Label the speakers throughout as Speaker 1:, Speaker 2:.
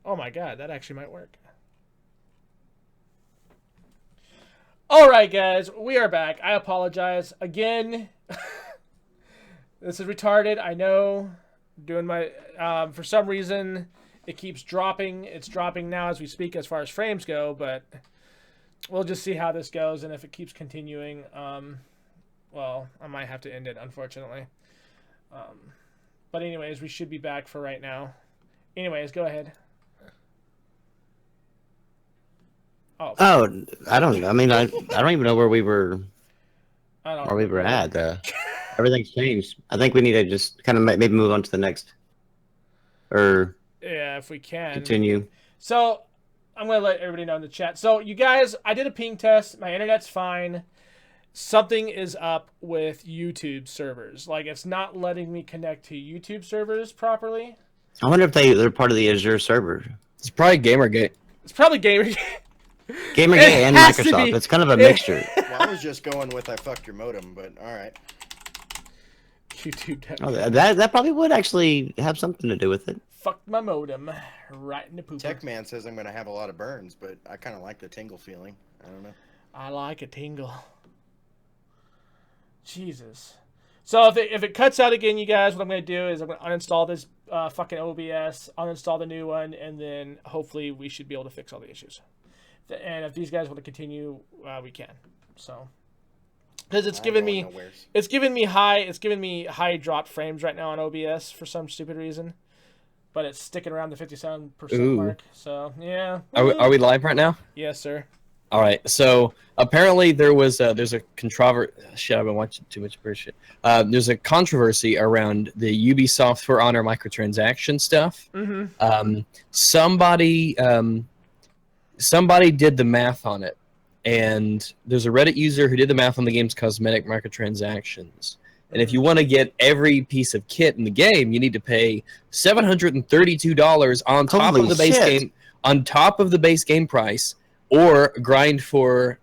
Speaker 1: Oh my god, that actually might work. All right, guys, we are back. I apologize again. This is retarded. I know. Doing my for some reason it keeps dropping. It's dropping now as we speak as far as frames go, but we'll just see how this goes, and if it keeps continuing, well, I might have to end it, unfortunately. But anyways, we should be back for right now. Anyways, go ahead.
Speaker 2: Oh, I don't. I mean, I don't even know where we were. Where we were at. Everything's changed. I think we need to just kind of maybe move on to the next, or
Speaker 1: yeah, if we can
Speaker 2: continue.
Speaker 1: So I'm gonna let everybody know in the chat. So you guys, I did a ping test. My internet's fine. Something is up with YouTube servers. Like, it's not letting me connect to YouTube servers properly.
Speaker 2: I wonder if they're part of the Azure server.
Speaker 3: It's probably Gamergate.
Speaker 1: It's probably Gamergate.
Speaker 2: Gamergate and Microsoft. It's kind of a mixture.
Speaker 4: Well, I was just going with I fucked your modem, but all right.
Speaker 1: YouTube.
Speaker 2: Oh, that probably would actually have something to do with it.
Speaker 1: Fucked my modem right in the pooper.
Speaker 4: Techman says I'm going to have a lot of burns, but I kind of like the tingle feeling. I don't know.
Speaker 1: I like a tingle. Jesus. So if it cuts out again, you guys, what I'm going to do is I'm going to uninstall this fucking OBS, uninstall the new one, and then hopefully we should be able to fix all the issues. And if these guys want to continue, we can. So, because it's giving me high dropped frames right now on OBS for some stupid reason, but it's sticking around the 57% mark. So yeah.
Speaker 3: Are we live right now?
Speaker 1: Yes, sir.
Speaker 3: All right. So apparently there's a controversy. Shit, I've been watching too much bullshit. There's a controversy around the Ubisoft For Honor microtransaction stuff.
Speaker 1: Mm-hmm.
Speaker 3: Somebody did the math on it, and there's a Reddit user who did the math on the game's cosmetic microtransactions. And if you want to get every piece of kit in the game, you need to pay $732 on top of the base game, on top of the base game price, or grind for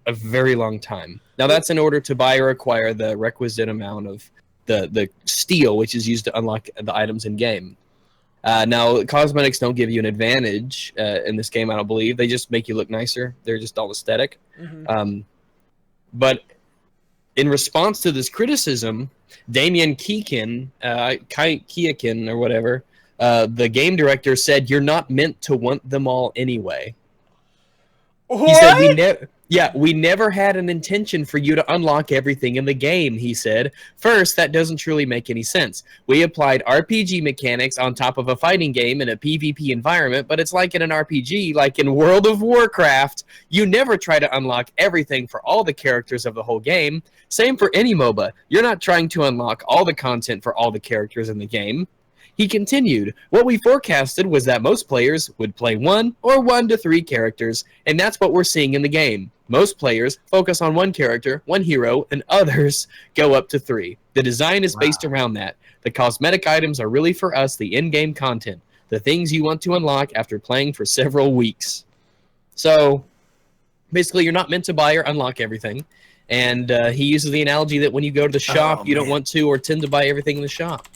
Speaker 3: a very long time. Now that's in order to buy or acquire the requisite amount of the steel, which is used to unlock the items in game. Now, cosmetics don't give you an advantage in this game, I don't believe. They just make you look nicer. They're just all aesthetic.
Speaker 1: Mm-hmm.
Speaker 3: But in response to this criticism, Damian Keekin, or whatever, the game director said, "You're not meant to want them all anyway."
Speaker 1: What?
Speaker 3: He said, we never had an intention for you to unlock everything in the game, he said. First, that doesn't truly make any sense. We applied RPG mechanics on top of a fighting game in a PvP environment, but it's like in an RPG, like in World of Warcraft, you never try to unlock everything for all the characters of the whole game. Same for any MOBA. You're not trying to unlock all the content for all the characters in the game. He continued, what we forecasted was that most players would play 1 or 1 to 3 characters, and that's what we're seeing in the game. Most players focus on 1 character, 1 hero, and others go up to 3. The design is based around that. The cosmetic items are really for us the in-game content, the things you want to unlock after playing for several weeks. So, basically, you're not meant to buy or unlock everything, and he uses the analogy that when you go to the shop, you don't want to or tend to buy everything in the shop.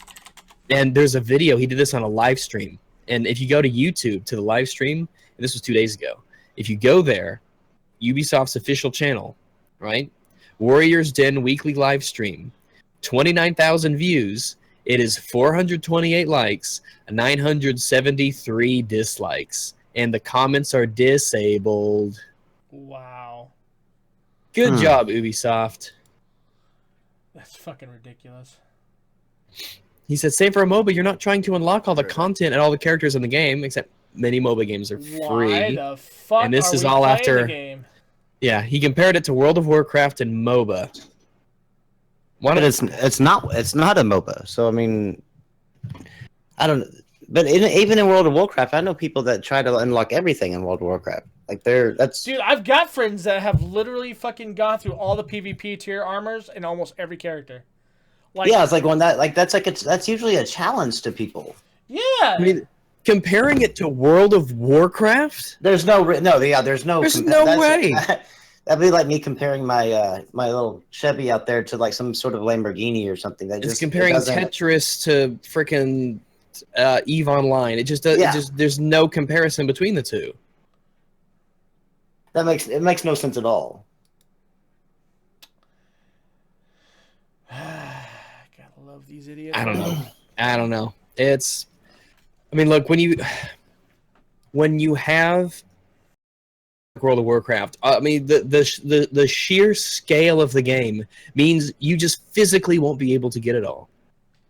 Speaker 3: And there's a video, he did this on a live stream. And if you go to YouTube, to the live stream, and this was 2 days ago, if you go there, Ubisoft's official channel, right? Warriors Den weekly live stream, 29,000 views, it is 428 likes, 973 dislikes, and the comments are disabled.
Speaker 1: Wow.
Speaker 3: Good job, Ubisoft.
Speaker 1: That's fucking ridiculous.
Speaker 3: He said, same for a MOBA, you're not trying to unlock all the content and all the characters in the game, except many MOBA games are free.
Speaker 1: Why the fuck
Speaker 3: and this
Speaker 1: are
Speaker 3: is
Speaker 1: we
Speaker 3: all
Speaker 1: playing
Speaker 3: after
Speaker 1: the game?
Speaker 3: Yeah, he compared it to World of Warcraft and MOBA.
Speaker 2: But it's not a MOBA. So I mean, I don't. But even in World of Warcraft, I know people that try to unlock everything in World of Warcraft. Like that's
Speaker 1: dude. I've got friends that have literally fucking gone through all the PvP tier armors in almost every character. Like,
Speaker 2: yeah, it's like when that's usually a challenge to people.
Speaker 1: Yeah.
Speaker 3: I mean, comparing it to World of Warcraft,
Speaker 2: there's no way.
Speaker 3: There's no way.
Speaker 2: That'd be like me comparing my my little Chevy out there to like some sort of Lamborghini or something.
Speaker 3: It's comparing Tetris to freaking Eve Online. It just there's no comparison between the two.
Speaker 2: It makes no sense at all.
Speaker 1: Gotta love these idiots.
Speaker 3: I don't know. It's, I mean, look, when you have World of Warcraft, I mean, the sheer scale of the game means you just physically won't be able to get it all.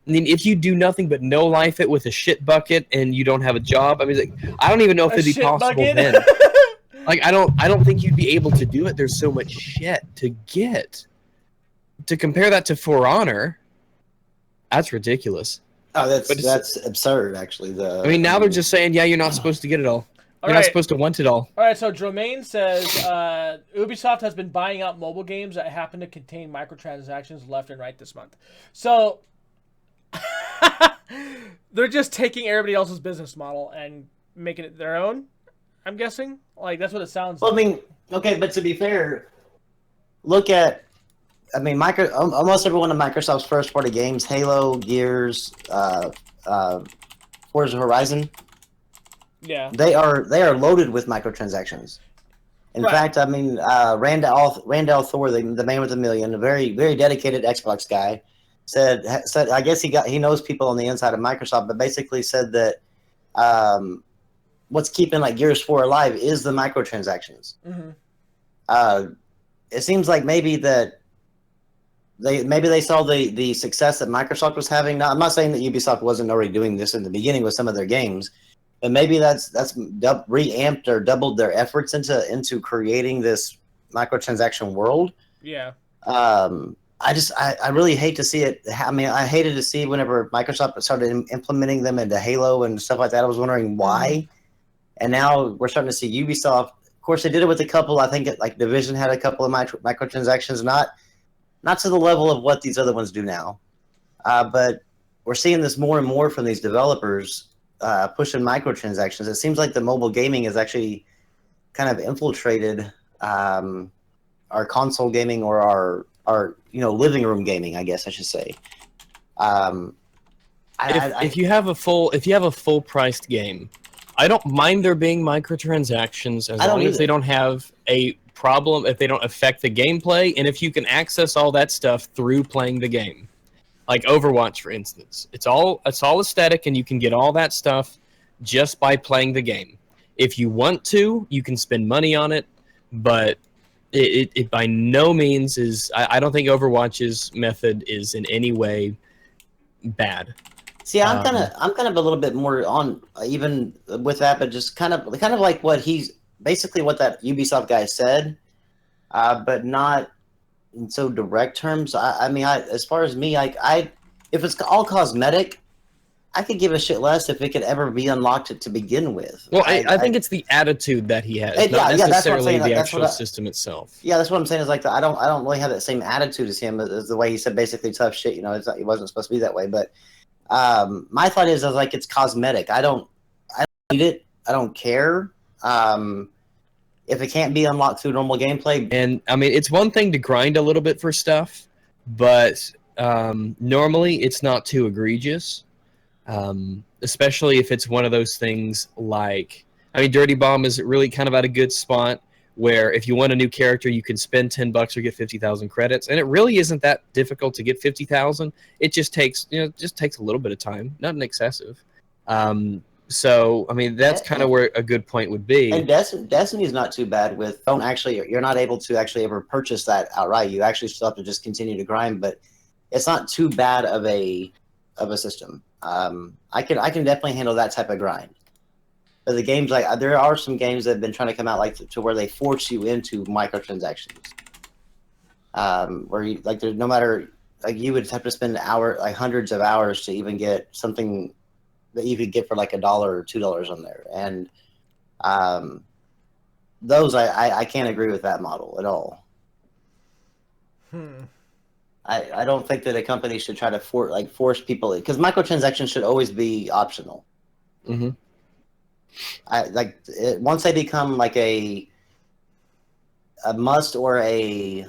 Speaker 3: I mean, if you do nothing but no life it with a shit bucket and you don't have a job, I mean, like, I don't even know if it'd be possible then. Like, I don't think you'd be able to do it. There's so much shit to get. To compare that to For Honor, that's ridiculous.
Speaker 2: Oh, that's absurd, actually.
Speaker 3: I mean, now they're just saying, yeah, you're not supposed to get it all. You're not supposed to want it all.
Speaker 1: All right, so Dromain says Ubisoft has been buying out mobile games that happen to contain microtransactions left and right this month. So they're just taking everybody else's business model and making it their own, I'm guessing? Like, that's what it sounds like.
Speaker 2: Well, I mean, okay, but to be fair, look at, I mean, almost every one of Microsoft's first-party games, Halo, Gears, Forza Horizon,
Speaker 1: yeah,
Speaker 2: they are loaded with microtransactions. In fact, I mean, Randall Thor, the man with $1 million, a very, very dedicated Xbox guy, said I guess he knows people on the inside of Microsoft, but basically said that what's keeping like Gears 4 alive is the microtransactions.
Speaker 1: Mm-hmm.
Speaker 2: It seems like maybe they saw the success that Microsoft was having. Now, I'm not saying that Ubisoft wasn't already doing this in the beginning with some of their games, but maybe that's reamped or doubled their efforts into creating this microtransaction world.
Speaker 1: Yeah.
Speaker 2: I really hate to see it. I mean, I hated to see whenever Microsoft started implementing them into Halo and stuff like that. I was wondering why. And now we're starting to see Ubisoft. Of course, they did it with a couple. I think like Division had a couple of microtransactions, not to the level of what these other ones do now. But we're seeing this more and more from these developers pushing microtransactions. It seems like the mobile gaming has actually kind of infiltrated our console gaming or our living room gaming, I guess I should say.
Speaker 3: If you have a full priced game, I don't mind there being microtransactions as long as they don't have a problem, if they don't affect the gameplay, and if you can access all that stuff through playing the game. Like Overwatch, for instance. It's all aesthetic, and you can get all that stuff just by playing the game. If you want to, you can spend money on it, but it by no means is. I don't think Overwatch's method is in any way bad.
Speaker 2: See, I'm kind of a little bit more on even with that, but just kind of like what that Ubisoft guy said, but not in so direct terms. I mean, as far as me, if it's all cosmetic, I could give a shit less if it could ever be unlocked to begin with.
Speaker 3: Well, I think it's the attitude that he has, not necessarily the actual system itself.
Speaker 2: Yeah, that's what I'm saying. Is like I don't really have that same attitude as him. As the way he said basically tough shit. It wasn't supposed to be that way. But my thought is like it's cosmetic. I don't need it. I don't care. If it can't be unlocked through normal gameplay.
Speaker 3: And I mean, it's one thing to grind a little bit for stuff, but normally it's not too egregious. Especially if it's one of those things like, I mean, Dirty Bomb is really kind of at a good spot where if you want a new character, you can spend $10 or get 50,000 credits, and it really isn't that difficult to get 50,000. It just takes a little bit of time, not excessive. So I mean, that's kind of where a good point would be.
Speaker 2: And Destiny's not too bad with you're not able to actually ever purchase that outright. You actually still have to just continue to grind, but it's not too bad of a system. I can definitely handle that type of grind. But the games there are some games that have been trying to come out to where they force you into microtransactions. Where you there's no matter you would have to spend hundreds of hours to even get something that you could get for like $1 or $2 on there, and those I can't agree with that model at all. I don't think that a company should try to force people, because microtransactions should always be optional.
Speaker 3: Mm-hmm.
Speaker 2: Once they become like a must or a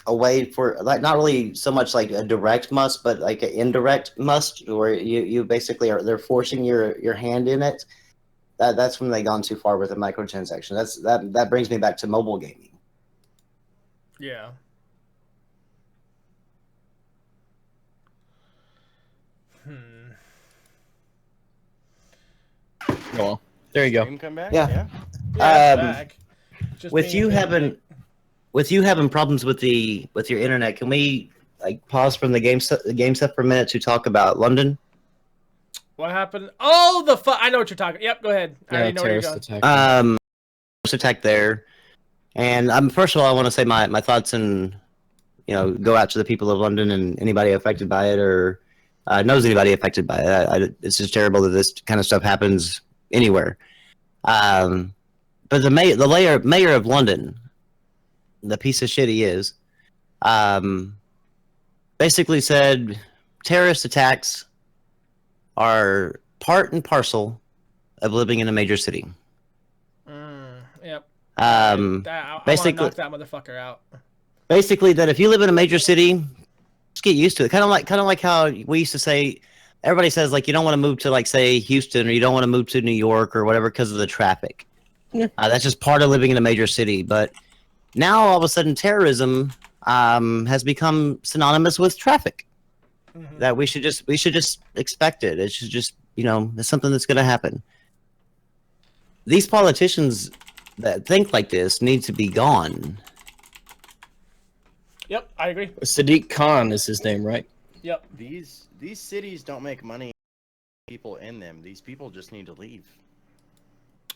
Speaker 2: a way for like not really so much like a direct must, but like an indirect must, where you basically they're forcing your hand in it. That's when they gone too far with the microtransaction. That brings me back to mobile gaming.
Speaker 1: Yeah.
Speaker 3: Well, there you go.
Speaker 4: Stream come back?
Speaker 2: Yeah.
Speaker 1: Yeah, it's back. Just
Speaker 2: With
Speaker 1: being
Speaker 2: you
Speaker 1: a bit
Speaker 2: having
Speaker 1: late.
Speaker 2: with you having problems with your internet, can we like pause from the game stuff for a minute to talk about London?
Speaker 1: What happened? Oh, I know what you're talking. Yep, go ahead. I already know where you're
Speaker 3: Terrorist
Speaker 1: going.
Speaker 3: attack.
Speaker 2: Attack there, and first of all, I want to say my thoughts and go out to the people of London and anybody affected by it or knows anybody affected by it. It's just terrible that this kind of stuff happens anywhere. But the mayor of London, the piece of shit he is, basically said terrorist attacks are part and parcel of living in a major city.
Speaker 1: Yep. I want to
Speaker 2: Basically,
Speaker 1: knock that motherfucker out.
Speaker 2: Basically, that if you live in a major city, just get used to it. Kind of like how we used to say. Everybody says like you don't want to move to like say Houston or you don't want to move to New York or whatever because of the traffic.
Speaker 3: Yeah.
Speaker 2: That's just part of living in a major city. But now all of a sudden, terrorism has become synonymous with traffic. Mm-hmm. That we should just expect it. It should just it's something that's going to happen. These politicians that think like this need to be gone.
Speaker 1: Yep, I agree.
Speaker 3: Sadiq Khan is his name, right?
Speaker 1: Yep.
Speaker 4: These cities don't make money. People in them. These people just need to leave.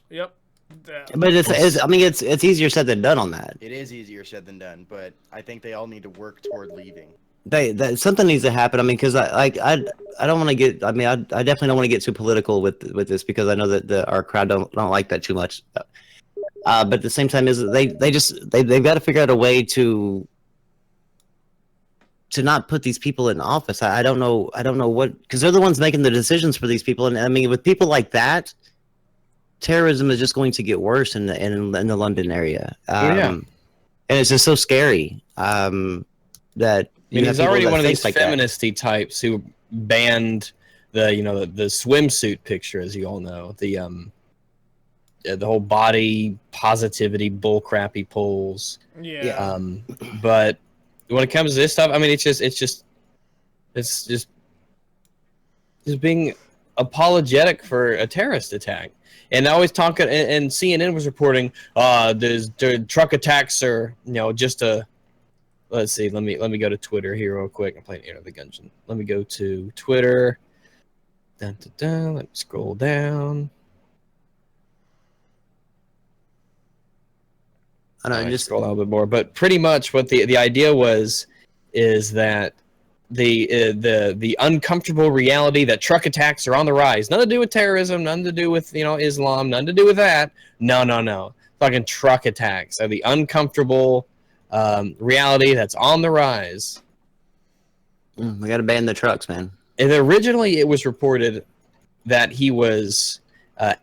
Speaker 1: Yep.
Speaker 2: But it's easier said than done on that.
Speaker 4: It is easier said than done, but I think they all need to work toward leaving.
Speaker 2: Something needs to happen. I mean, because I don't want to get. I mean, I definitely don't want to get too political with this because I know that our crowd don't like that too much. But at the same time, is they've got to figure out a way to not put these people in office. I don't know what, because they're the ones making the decisions for these people. And I mean, with people like that, terrorism is just going to get worse in the London area. And it's just so scary that
Speaker 3: he's already one of these like feministy types who banned the swimsuit picture, as you all know, the whole body positivity bullcrap he pulls.
Speaker 1: Yeah.
Speaker 3: But when it comes to this stuff, I mean, it's just being apologetic for a terrorist attack. And I always talk, and CNN was reporting, the truck attacks are, just a. Let's see. Let me go to Twitter here real quick. I'm playing Enter the Gungeon. Let me go to Twitter. Let me scroll down.
Speaker 2: I don't know,
Speaker 3: just scroll down a little bit more. But pretty much what the idea is that the uncomfortable reality that truck attacks are on the rise. Nothing to do with terrorism. Nothing to do with Islam. Nothing to do with that. No. Fucking truck attacks are the uncomfortable reality that's on the rise.
Speaker 2: We got to ban the trucks, man.
Speaker 3: And originally, it was reported that he was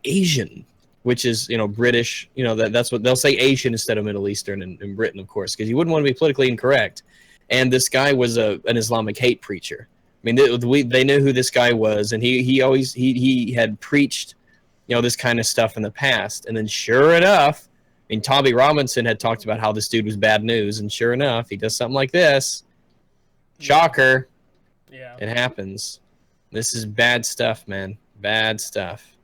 Speaker 3: Asian, which is British. That's what they'll say, Asian instead of Middle Eastern in Britain, of course, because you wouldn't want to be politically incorrect. And this guy was an Islamic hate preacher. I mean, they knew who this guy was, and he had preached this kind of stuff in the past. And then, sure enough, I mean, Tommy Robinson had talked about how this dude was bad news, and sure enough, he does something like this. Shocker.
Speaker 1: Yeah.
Speaker 3: It happens. This is bad stuff, man. Bad stuff.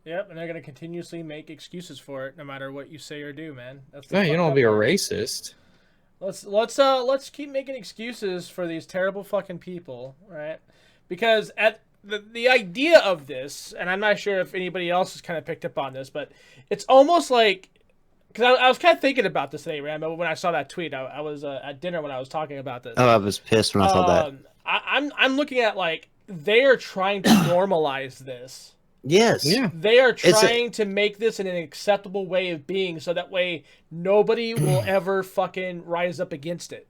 Speaker 1: Yep, and they're gonna continuously make excuses for it, no matter what you say or do, man. That's
Speaker 3: No, you don't want to be a racist.
Speaker 1: Let's keep making excuses for these terrible fucking people, right? Because at the idea of this, and I'm not sure if anybody else has kind of picked up on this, but it's almost like, because I was kind of thinking about this today, Rambo, when I saw that tweet. I was at dinner when I was talking about this.
Speaker 2: Oh, I was pissed when I saw that.
Speaker 1: I'm looking at like they are trying to normalize this.
Speaker 2: Yes.
Speaker 3: Yeah.
Speaker 1: They are trying to make this an acceptable way of being, so that way nobody will ever fucking rise up against it.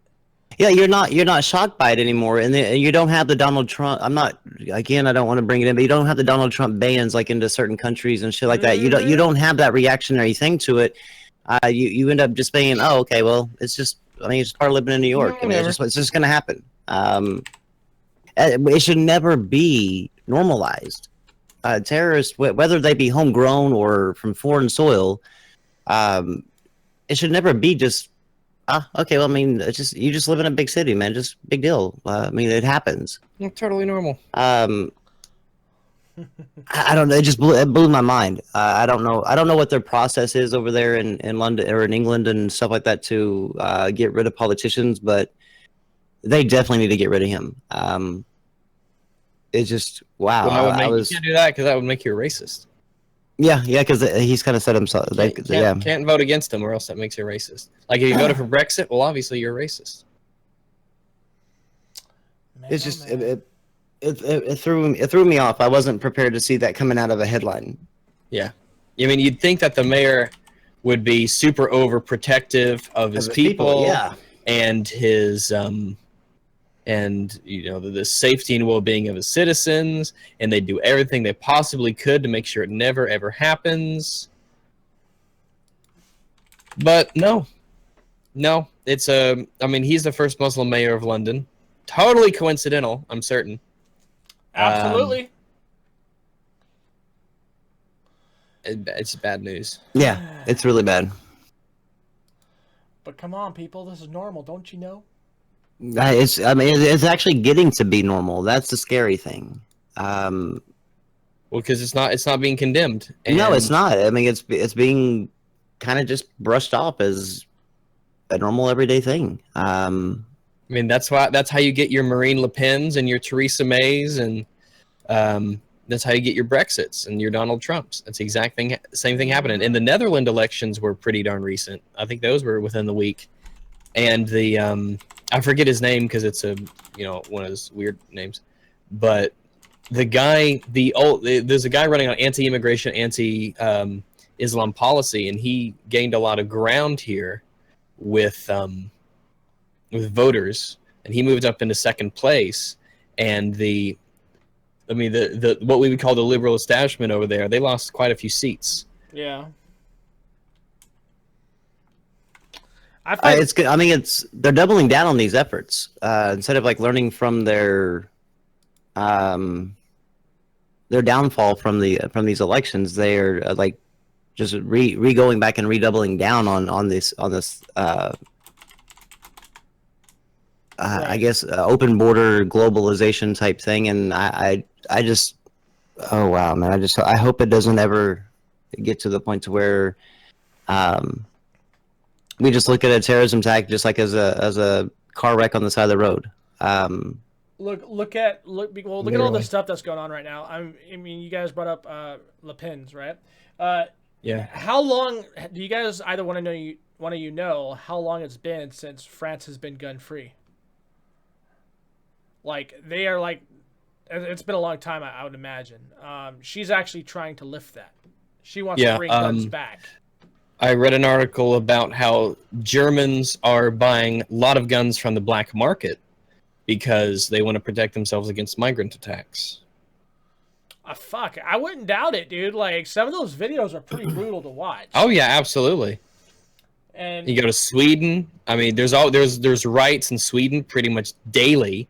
Speaker 2: Yeah, you're not shocked by it anymore, and you don't have the Donald Trump. I don't want to bring it in, but you don't have the Donald Trump bans like into certain countries and shit like that. You don't have that reactionary thing to it. You end up just being, oh, okay, well, it's just I mean, it's part of living in New York.
Speaker 3: No,
Speaker 2: I mean,
Speaker 3: never.
Speaker 2: it's just going to happen. It should never be normalized. Terrorists, whether they be homegrown or from foreign soil, it should never be just, okay, well, I mean, it's just, you just live in a big city, man. Just big deal. I mean, it happens.
Speaker 3: Totally normal.
Speaker 2: I don't know. It blew my mind. I don't know. I don't know what their process is over there in London or in England and stuff like that to get rid of politicians, but they definitely need to get rid of him. It's just wow.
Speaker 3: You can't do that because that would make you a racist.
Speaker 2: Yeah, because he's kind of said himself.
Speaker 3: Can't vote against him, or else that makes you a racist. Like if you voted for Brexit, well, obviously you're a racist.
Speaker 1: Man,
Speaker 2: it's just it threw me off. I wasn't prepared to see that coming out of a headline.
Speaker 3: Yeah, I mean, you'd think that the mayor would be super overprotective of his people,
Speaker 2: yeah,
Speaker 3: and his and the safety and well-being of his citizens, and they do everything they possibly could to make sure it never ever happens. But no, it's I mean, he's the first Muslim mayor of London. Totally coincidental, I'm certain.
Speaker 1: Absolutely.
Speaker 3: It's bad news.
Speaker 2: Yeah, it's really bad.
Speaker 1: But come on, people, this is normal, don't you know?
Speaker 2: It's actually getting to be normal. That's the scary thing.
Speaker 3: Well, because it's not being condemned.
Speaker 2: No, it's not. I mean, it's being kind of just brushed off as a normal everyday thing.
Speaker 3: I mean, that's how you get your Marine Le Pens and your Theresa Mays, and that's how you get your Brexits and your Donald Trumps. That's the exact same thing happening. And the Netherlands elections were pretty darn recent. I think those were within the week. And the I forget his name because it's one of those weird names, but there's a guy running on anti-immigration, anti-Islam policy, and he gained a lot of ground here with voters, and he moved up into second place. And the what we would call the liberal establishment over there, they lost quite a few seats.
Speaker 1: Yeah.
Speaker 2: It's good. I mean, they're doubling down on these efforts instead of like learning from their downfall from these elections. They are like just going back and redoubling down on this
Speaker 1: Right.
Speaker 2: I guess open border globalization type thing. And I just, oh wow, man, I hope it doesn't ever get to the point to where we just look at a terrorism attack just like as a car wreck on the side of the road.
Speaker 1: Look at all the stuff that's going on right now. I mean, you guys brought up Le Pen's, right?
Speaker 3: Yeah.
Speaker 1: How long do you guys either one of you know how long it's been since France has been gun free? Like they are like, it's been a long time. I would imagine. She's actually trying to lift that. She wants to bring guns back.
Speaker 3: I read an article about how Germans are buying a lot of guns from the black market because they want to protect themselves against migrant attacks.
Speaker 1: Fuck, I wouldn't doubt it, dude. Like, some of those videos are pretty brutal to watch.
Speaker 3: Oh yeah, absolutely.
Speaker 1: And
Speaker 3: you go to Sweden. I mean, there's riots in Sweden pretty much daily.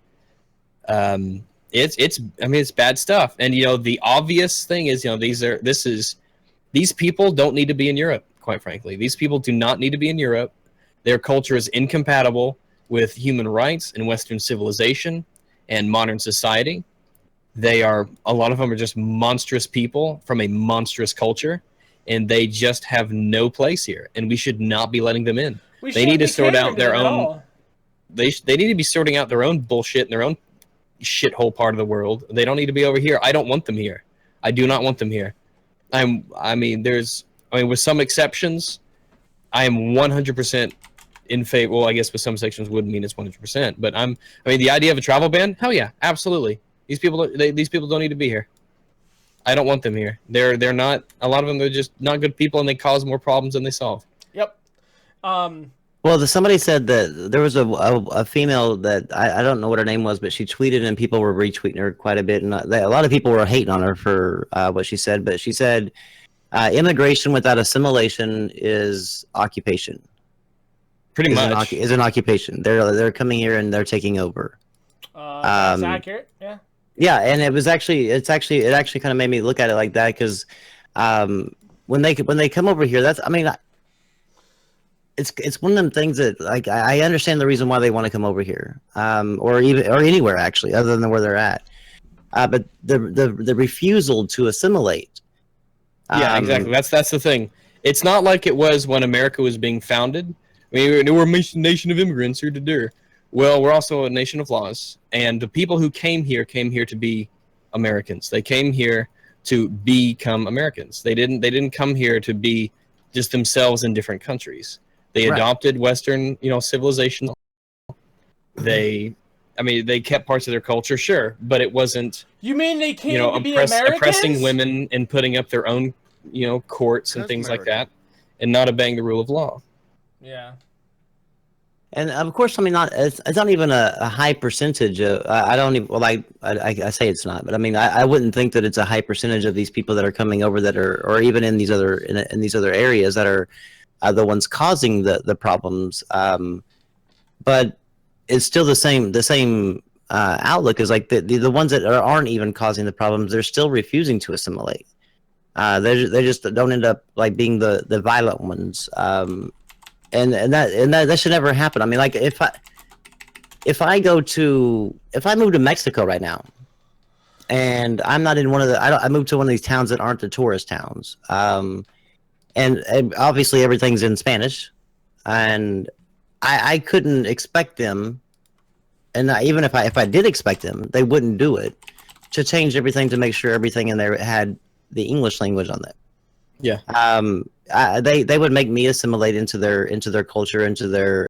Speaker 3: It's bad stuff. And the obvious thing is, these people don't need to be in Europe. Quite frankly, these people do not need to be in Europe. Their culture is incompatible with human rights and Western civilization and modern society. A lot of them are just monstrous people from a monstrous culture, and they just have no place here. And we should not be letting them in. They need to sort out their own. They need to be sorting out their own bullshit in their own shithole part of the world. They don't need to be over here. I don't want them here. I do not want them here. With some exceptions, I am 100% in favor. Well, I guess with some sections wouldn't mean it's 100%, but the idea of a travel ban, hell yeah, absolutely. These people don't need to be here. I don't want them here. They're not. A lot of them, they're just not good people, and they cause more problems than they solve.
Speaker 1: Yep.
Speaker 2: Well, somebody said that there was a female that I don't know what her name was, but she tweeted and people were retweeting her quite a bit, and a lot of people were hating on her for what she said. But she said, immigration without assimilation is occupation.
Speaker 3: Pretty much.
Speaker 2: Is an occupation. They're coming here and they're taking over.
Speaker 1: That's accurate. Yeah.
Speaker 2: Yeah, and it actually kind of made me look at it like that because when they come over here, it's one of them things that like I understand the reason why they want to come over here, or anywhere actually other than where they're at, but the refusal to assimilate.
Speaker 3: Yeah, exactly. That's the thing. It's not like it was when America was being founded. I mean, we're a nation of immigrants here to do. Well, we're also a nation of laws, and the people who came here to be Americans. They came here to become Americans. They didn't come here to be just themselves in different countries. They adopted Western, civilization. They kept parts of their culture, sure, but it wasn't.
Speaker 1: You mean they came to be Americans?
Speaker 3: Oppressing women and putting up their own, courts and things like that, and not obeying the rule of law.
Speaker 1: Yeah.
Speaker 2: And of course, it's not even a high percentage. I don't even I say it's not, but I wouldn't think that it's a high percentage of these people that are coming over that are, or even in these other areas that are the ones causing the problems. But it's still the same outlook as like the ones that aren't even causing the problems. They're still refusing to assimilate. They just don't end up like being the violent ones. And that should never happen. If I move to Mexico right now, and I'm not in I moved to one of these towns that aren't the tourist towns, and obviously everything's in Spanish, and I couldn't expect them, and even if I did expect them, they wouldn't do it, to change everything to make sure everything in there had the English language on it.
Speaker 3: Yeah.
Speaker 2: They would make me assimilate into their culture, into their